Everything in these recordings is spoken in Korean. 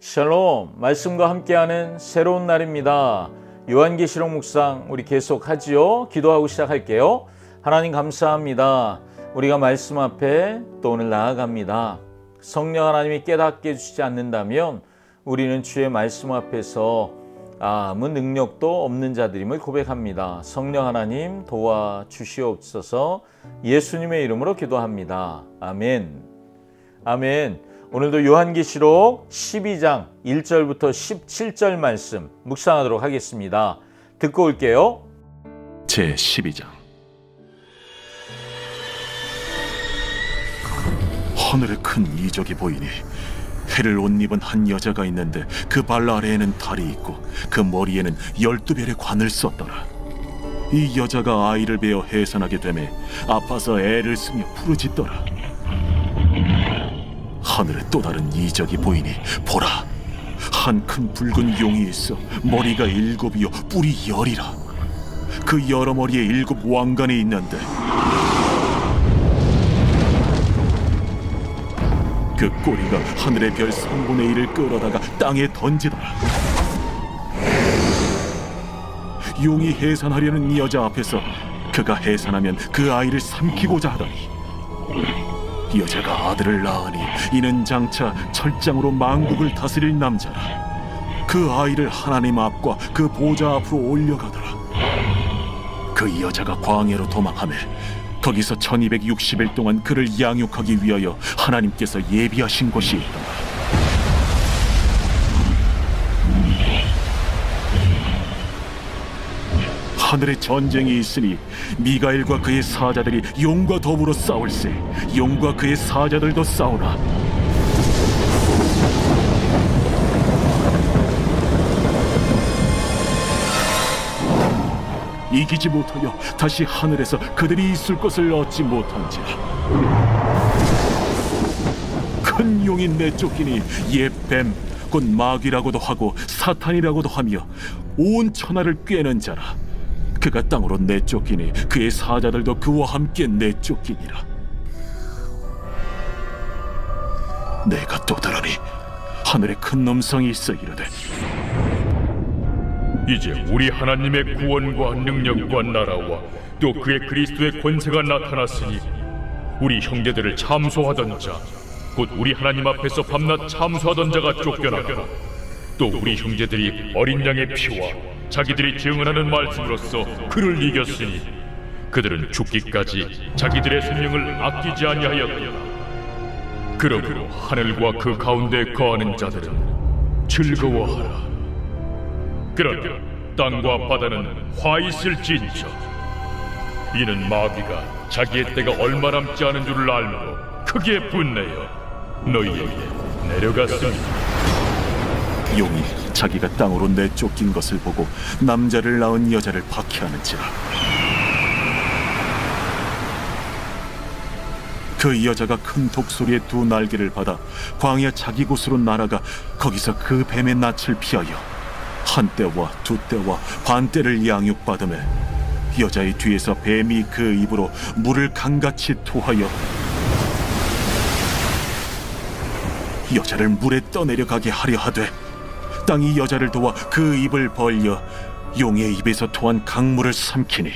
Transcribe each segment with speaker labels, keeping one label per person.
Speaker 1: 샬롬, 말씀과 함께하는 새로운 날입니다. 요한계시록 묵상 우리 계속 하지요. 기도하고 시작할게요. 하나님 감사합니다. 우리가 말씀 앞에 또 오늘 나아갑니다. 성령 하나님이 깨닫게 해주시지 않는다면 우리는 주의 말씀 앞에서 아무 능력도 없는 자들임을 고백합니다. 성령 하나님 도와주시옵소서. 예수님의 이름으로 기도합니다. 아멘. 아멘. 오늘도 요한계시록 12장 1절부터 17절 말씀 묵상하도록 하겠습니다. 듣고 올게요.
Speaker 2: 제12장. 하늘에 큰 이적이 보이니 해를 옷 입은 한 여자가 있는데 그 발 아래에는 달이 있고 그 머리에는 12별의 관을 썼더라. 이 여자가 아이를 베어 해산하게 되매 아파서 애를 쓰며 부르짖더라. 하늘에 또 다른 이적이 보이니 보라, 한 큰 붉은 용이 있어 머리가 7이요 뿔이 10이라. 그 여러 머리에 7 왕관이 있는데 그 꼬리가 하늘의 별 3분의 1을 끌어다가 땅에 던지더라. 용이 해산하려는 이 여자 앞에서 그가 해산하면 그 아이를 삼키고자 하더니 여자가 아들을 낳으니 이는 장차 철장으로 만국을 다스릴 남자라. 그 아이를 하나님 앞과 그 보좌 앞으로 올려가더라. 그 여자가 광야로 도망하며 거기서 1260일 동안 그를 양육하기 위하여 하나님께서 예비하신 곳이 있더라. 하늘에 전쟁이 있으니 미가엘과 그의 사자들이 용과 더불어 싸울세. 용과 그의 사자들도 싸우나 이기지 못하여 다시 하늘에서 그들이 있을 것을 얻지 못한지라. 큰 용이 내쫓기니 옛 뱀 곧 마귀라고도 하고 사탄이라고도 하며 온 천하를 꿰는 자라. 그가 땅으로 내쫓기니 그의 사자들도 그와 함께 내쫓기니라. 내가 또 들으니 하늘에 큰 음성이 있어 이르되,
Speaker 3: 이제 우리 하나님의 구원과 능력과 나라와 또 그의 그리스도의 권세가 나타났으니 우리 형제들을 참소하던 자, 곧 우리 하나님 앞에서 밤낮 참소하던 자가 쫓겨나가 또 우리 형제들이 어린 양의 피와 자기들이 증언하는 말씀으로써 그를 이겼으니 그들은 죽기까지 자기들의 생명을 아끼지 아니하였다. 그러므로 하늘과 그 가운데 거하는 자들은 즐거워하라. 그러나 땅과 바다는 화 있을진저. 이는 마귀가 자기의 때가 얼마 남지 않은 줄을 알므로 크게 분내어 너희에게 내려갔습니다.
Speaker 2: 용이 자기가 땅으로 내쫓긴 것을 보고 남자를 낳은 여자를 박해하는지라. 그 여자가 큰 독소리의 2 날개를 받아 광야 자기 곳으로 날아가 거기서 그 뱀의 낯을 피하여 한 때와 2 때와 반 때를 양육받으며 여자의 뒤에서 뱀이 그 입으로 물을 강같이 토하여 여자를 물에 떠내려가게 하려 하되 땅이 여자를 도와 그 입을 벌려 용의 입에서 토한 강물을 삼키니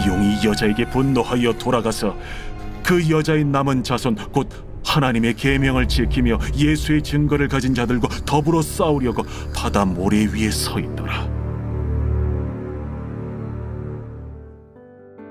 Speaker 2: 용이 여자에게 분노하여 돌아가서 그 여자의 남은 자손 곧 하나님의 계명을 지키며 예수의 증거를 가진 자들과 더불어 싸우려고 바다 모래 위에 서 있더라.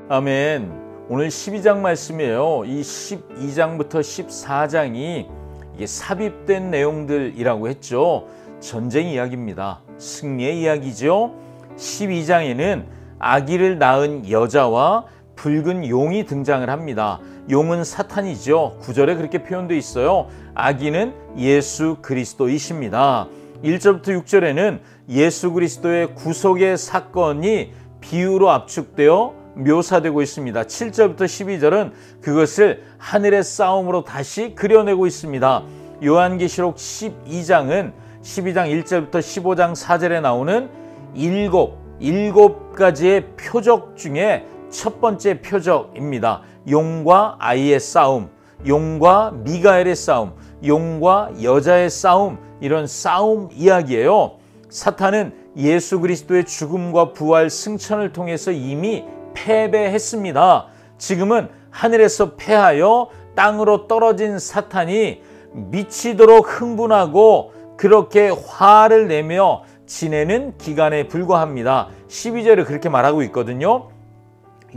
Speaker 1: 아멘. 오늘 12장 말씀이에요. 이 12장부터 14장이 이게 삽입된 내용들이라고 했죠. 전쟁 이야기입니다. 승리의 이야기죠. 12장에는 아기를 낳은 여자와 붉은 용이 등장을 합니다. 용은 사탄이죠. 9절에 그렇게 표현되어 있어요. 아기는 예수 그리스도이십니다. 1절부터 6절에는 예수 그리스도의 구속의 사건이 비유로 압축되어 묘사되고 있습니다. 7절부터 12절은 그것을 하늘의 싸움으로 다시 그려내고 있습니다. 요한계시록 12장은 12장 1절부터 15장 4절에 나오는 7가지의 표적 중에 첫 번째 표적입니다. 용과 아이의 싸움, 용과 미가엘의 싸움. 용과 여자의 싸움, 이런 싸움 이야기예요. 사탄은 예수 그리스도의 죽음과 부활, 승천을 통해서 이미 패배했습니다. 지금은 하늘에서 패하여 땅으로 떨어진 사탄이 미치도록 흥분하고 그렇게 화를 내며 지내는 기간에 불과합니다. 12절에 그렇게 말하고 있거든요.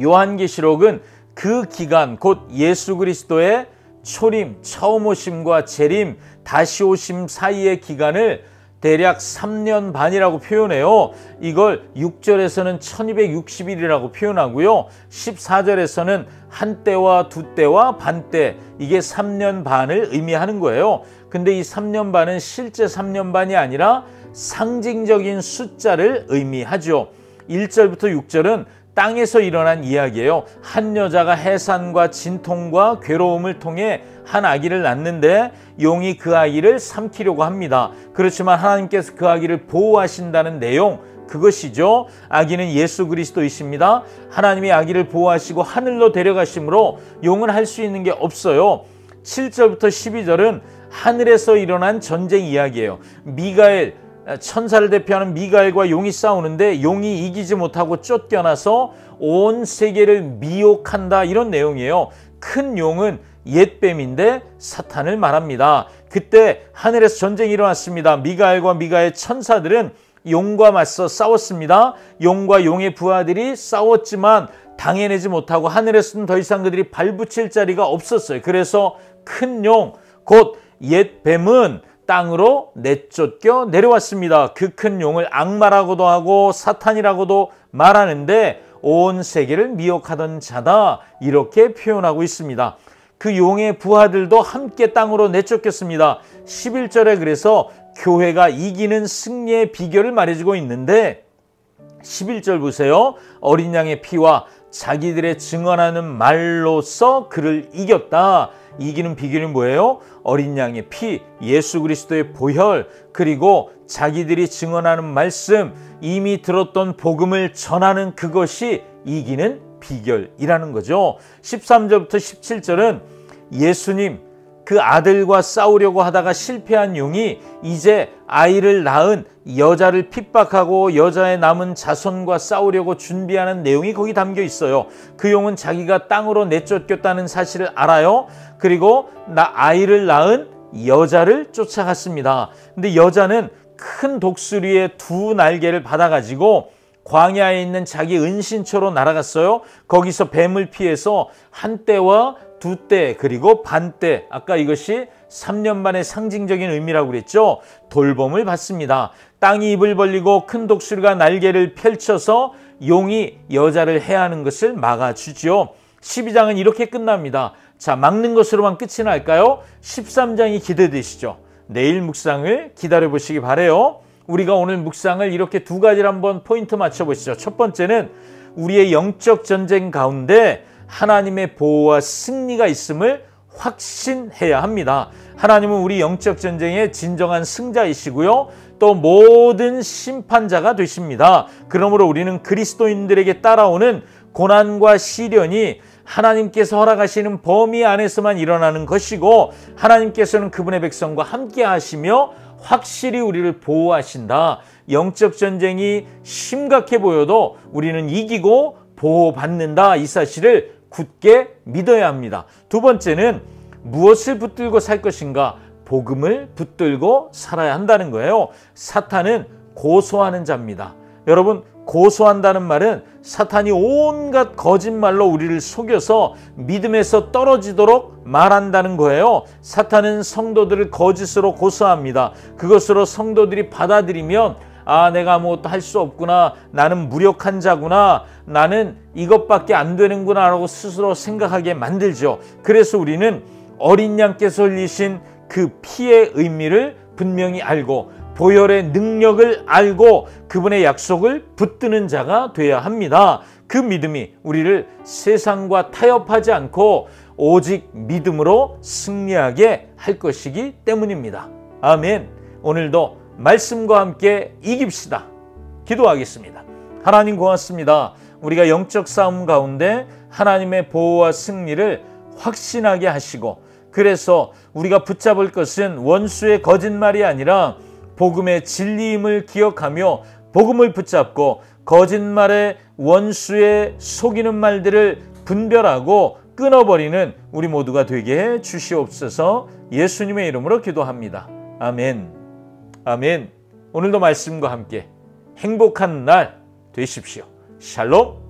Speaker 1: 요한계시록은 그 기간, 곧 예수 그리스도의 초림, 처음 오심과 재림, 다시 오심 사이의 기간을 대략 3년 반이라고 표현해요. 이걸 6절에서는 1260일이라고 표현하고요. 14절에서는 한때와 두때와 반때, 이게 3년 반을 의미하는 거예요. 근데 이 3년 반은 실제 3년 반이 아니라 상징적인 숫자를 의미하죠. 1절부터 6절은 땅에서 일어난 이야기예요. 한 여자가 해산과 진통과 괴로움을 통해 한 아기를 낳는데 용이 그 아기를 삼키려고 합니다. 그렇지만 하나님께서 그 아기를 보호하신다는 내용, 그것이죠. 아기는 예수 그리스도이십니다. 하나님이 아기를 보호하시고 하늘로 데려가심으로 용은 할 수 있는 게 없어요. 7절부터 12절은 하늘에서 일어난 전쟁 이야기예요. 미가엘, 천사를 대표하는 미가엘과 용이 싸우는데 용이 이기지 못하고 쫓겨나서 온 세계를 미혹한다, 이런 내용이에요. 큰 용은 옛뱀인데 사탄을 말합니다. 그때 하늘에서 전쟁이 일어났습니다. 미가엘과 미가엘 천사들은 용과 맞서 싸웠습니다. 용과 용의 부하들이 싸웠지만 당해내지 못하고 하늘에서는 더 이상 그들이 발붙일 자리가 없었어요. 그래서 큰 용, 곧 옛뱀은 땅으로 내쫓겨 내려왔습니다. 그 큰 용을 악마라고도 하고 사탄이라고도 말하는데 온 세계를 미혹하던 자다, 이렇게 표현하고 있습니다. 그 용의 부하들도 함께 땅으로 내쫓겼습니다. 11절에 그래서 교회가 이기는 승리의 비결을 말해주고 있는데 11절 보세요. 어린 양의 피와 자기들의 증언하는 말로써 그를 이겼다. 이기는 비결이 뭐예요? 어린 양의 피, 예수 그리스도의 보혈, 그리고 자기들이 증언하는 말씀, 이미 들었던 복음을 전하는 그것이 이기는 비결이라는 거죠. 13절부터 17절은 예수님, 그 아들과 싸우려고 하다가 실패한 용이 이제 아이를 낳은 여자를 핍박하고 여자의 남은 자손과 싸우려고 준비하는 내용이 거기 담겨 있어요. 그 용은 자기가 땅으로 내쫓겼다는 사실을 알아요. 그리고 아이를 낳은 여자를 쫓아갔습니다. 근데 여자는 큰 독수리의 두 날개를 받아가지고 광야에 있는 자기 은신처로 날아갔어요. 거기서 뱀을 피해서 한때와 두때 그리고 반때, 아까 이것이 3년 반의 상징적인 의미라고 그랬죠. 돌봄을 받습니다. 땅이 입을 벌리고 큰 독수리가 날개를 펼쳐서 용이 여자를 해하는 것을 막아주죠. 12장은 이렇게 끝납니다. 자, 막는 것으로만 끝이 날까요? 13장이 기대되시죠? 내일 묵상을 기다려보시기 바라요. 우리가 오늘 묵상을 이렇게 두 가지를 한번 포인트 맞춰보시죠. 첫 번째는 우리의 영적 전쟁 가운데 하나님의 보호와 승리가 있음을 확신해야 합니다. 하나님은 우리 영적 전쟁의 진정한 승자이시고요. 또 모든 심판자가 되십니다. 그러므로 우리는 그리스도인들에게 따라오는 고난과 시련이 하나님께서 허락하시는 범위 안에서만 일어나는 것이고 하나님께서는 그분의 백성과 함께 하시며 확실히 우리를 보호하신다. 영적 전쟁이 심각해 보여도 우리는 이기고 보호받는다. 이 사실을 굳게 믿어야 합니다. 두 번째는 무엇을 붙들고 살 것인가? 복음을 붙들고 살아야 한다는 거예요. 사탄은 고소하는 자입니다. 여러분, 고소한다는 말은 사탄이 온갖 거짓말로 우리를 속여서 믿음에서 떨어지도록 말한다는 거예요. 사탄은 성도들을 거짓으로 고소합니다. 그것으로 성도들이 받아들이면 아, 내가 아무것도 할 수 없구나, 나는 무력한 자구나, 나는 이것밖에 안 되는구나 라고 스스로 생각하게 만들죠. 그래서 우리는 어린 양께서 흘리신 그 피의 의미를 분명히 알고 보혈의 능력을 알고 그분의 약속을 붙드는 자가 되어야 합니다. 그 믿음이 우리를 세상과 타협하지 않고 오직 믿음으로 승리하게 할 것이기 때문입니다. 아멘. 오늘도 말씀과 함께 이깁시다. 기도하겠습니다. 하나님 고맙습니다. 우리가 영적 싸움 가운데 하나님의 보호와 승리를 확신하게 하시고 그래서 우리가 붙잡을 것은 원수의 거짓말이 아니라 복음의 진리임을 기억하며 복음을 붙잡고 거짓말의 원수의 속이는 말들을 분별하고 끊어버리는 우리 모두가 되게 해 주시옵소서. 예수님의 이름으로 기도합니다. 아멘. 아멘. 오늘도 말씀과 함께 행복한 날 되십시오. 샬롬.